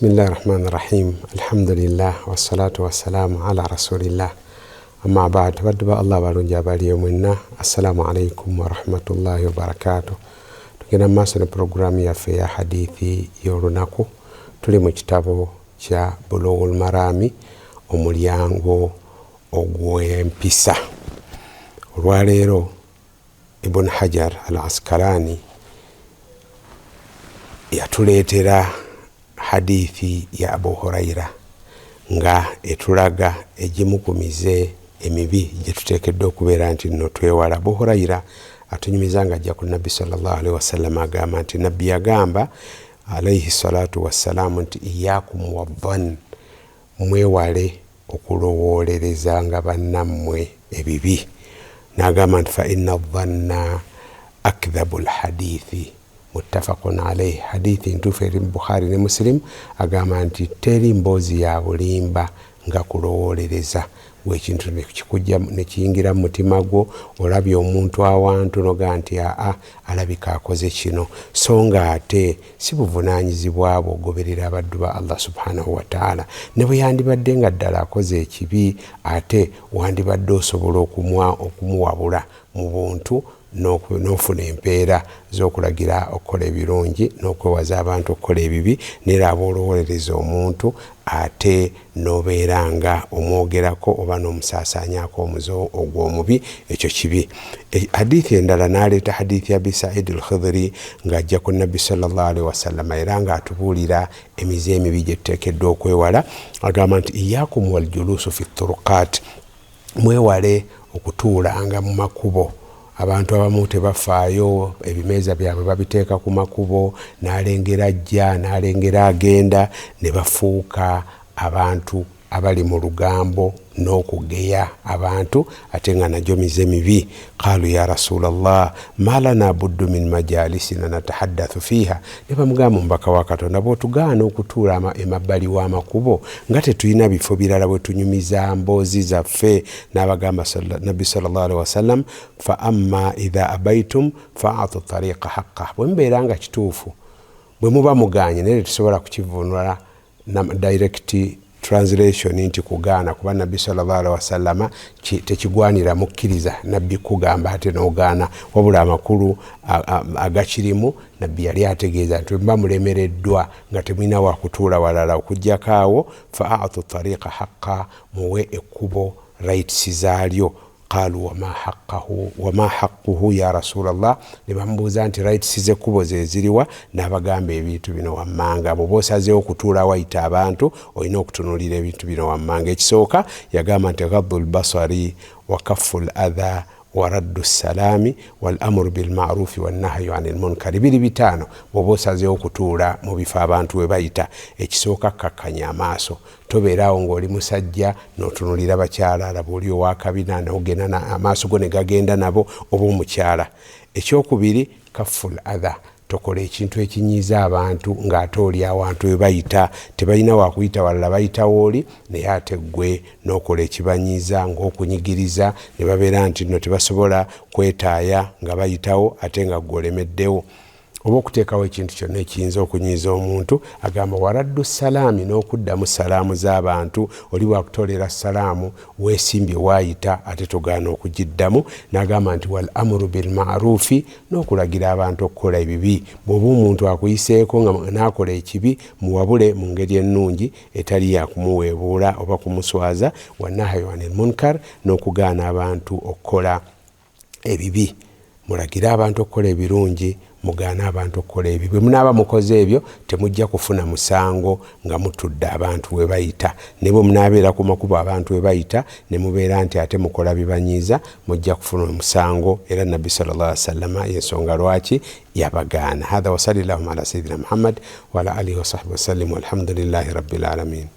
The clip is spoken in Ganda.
Bismillahirrahmanirrahim. Alhamdulillah wassalatu wassalamu ala rasulillah. Amma ba'd. Badba Allah balungi abaliyo mwenna. Assalamu alaikum wa rahmatullahi wa barakatuh. Tugenda maaso ne programu yaffe ya hadithi y'olunaku. Tuli mu kitabo kya Bulughul Marami omulyango ogw'empisa. Olwaleero Ibn Hajar al-Asqalani yatuleetera hadithi ya Abu Huraira nga etulaga egimu ku mize emibi gye tuteekeddwa okubeera nti nno twewala. Abu Huraira atunyumiza nga ajja ku Nabbi sallallahu alaihi wasallam agamba nti Nabbi yagamba alaihi salatu wassalamu nti iyyakum wadhann, mwewale okulowoolerezanga bannammwe ebibi. N'agamba nti fa inna dhanna akdhabul hadithi muttafaqun alayhi. Hadithi ntuufu eri mu Bukhari ne Muslim agamba nti teri mboozi ya bulimba nga kulowoolereza. Bwekintu nekikujja nekiyingira mu mutima gwo, olabye omuntu awantu noga nti alabika akoze kino, so nga ate si buvunaanyizibwa bwo ogoberera abaddu ba Allah subhanahu wa ta'ala. Ne bwe yandibadde nga ddala akoze ekibi, ate wandibadde osobola okumuwabula mu buntu n'ofuna empeera z'okulagira okukola ebirungi n'okwewaza abantu okukola ebibi, neera aboolowoolereza omuntu ate n'obeeranga omwogerako oba n'omusaasaanyako omuzo ogw'omubi, ekyo kibi. Hadithi endala n'aleeta hadithi ya Abi Sa'id al-Khudri ng'ajja ku Nabbi sallallahu alaihi wasallam era ng'atubuulira emize emibi gye tuteekeddwa okwewala. Agamba nti iyyakum wal juluusu fi turuqaat, mwewale okutuulanga mu makubo. Abantu abamu tebafaayo, ebimeeza byabwe babiteeka ku makubo, n'alengera ajja n'alengera agenda, ne bafuuka abantu abali mu lugambo n'okugeya abantu, ate nga nagyo mize mibi. Qaalu ya Rasulallah ma lana buddu min majalisina natahaddathu fiha. Ne bamugamba omubaka wa Katonda, bw'otugaana okutuula emabbali w'amakubo nga tetulina bifo birala bwe tunyumiza mboozi zaffe. N'abagamba Nabbi sallallahu alaihi wasallam fa amma idha abaitum fa'atu tariqa haqqa. Bwe mubeera nga kituufu, bwe muba muganye naye tusobola kukivunula na direct translation nti kugaana, kuba Nabbi sallallahu alaihi wasallam tekigwanira mukkiriza Nabbi kugamba ate n'ogaana, wabula amakulu agakirimu Nabbi yali ategeeza nti mba mulemereddwa nga temulina wakutuula walala okuggyako awo, fa'atu tariqa haqqa, muwe ekkubo rights zaalyo. Qaalu wama haqquhu ya Rasulallah. Ne bamubuuza nti rights z'ekkubo ze ziriwa? N'abagamba ebintu bino wammanga. Bw'oba osazeewo okutuula wayita abantu olina okutunuulira ebintu bino wammanga. Ekisooka yagamba nti ghaddu lbasari wa kaffu ladha wa raddu salaami wal amru bil ma'rufi wan nahyu anil munkari. Biri bitaano bw'oba osazeewo okutuula mu bifo abantu we bayita. Ekisooka kakkanya amaaso, tobeeraawo ng'oli musajja n'otunulira bakyala, alaba oli owakabina n'ogenda amaaso go ne gagenda nabo, oba omukyala. Ekyokubiri kafful adha, tokola ekintu ekinyiiza abantu ng'ate oli awantu we bayita, tebalina wakuyita walala bayita wooli, naye ate ggwe n'okola ekibanyiiza ng'okunyigiriza, ne babeera nti nno tebasobola kwetaaya nga bayitawo ate nga ggwe olemeddewo. Oba okuteekawo ekintu kyonna ekiyinza okunyiiza omuntu. Agamba waraddu salaami, n'okuddamu salaamu z'abantu. Oli wakutoolera salaamu weesimbye waayita ate togaana okugiddamu. N'agamba nti wal amru bil ma'rufi, n'okulagira abantu okukola ebibi. Bw'oba omuntu akuyiseeko nga n'akola ekibi, muwabule mu ngeri ennungi etali ya kumuweebuula oba kumuswaza. Wan nahyu anil munkar, n'okugaana abantu okukola ebibi. Mulagira abantu okukola ebirungi, mugaana abantu okukola ebibi. Bwe munaaba mukoze ebyo temujja kufuna musango nga mutudde abantu we bayita. Ne bwe munaabeera ku makubo abantu we bayita ne mubeera nti ate mukola bibanyiiza, mujja kufuna omusango. Era Nabbi sallallahu alaihi wasallam yensonga lwaki yabagaana. Hadha wa sallallahu ala sayyidina Muhammad wa ala alihi wa sahbihi wa sallim walhamdulillahi rabbil alamin.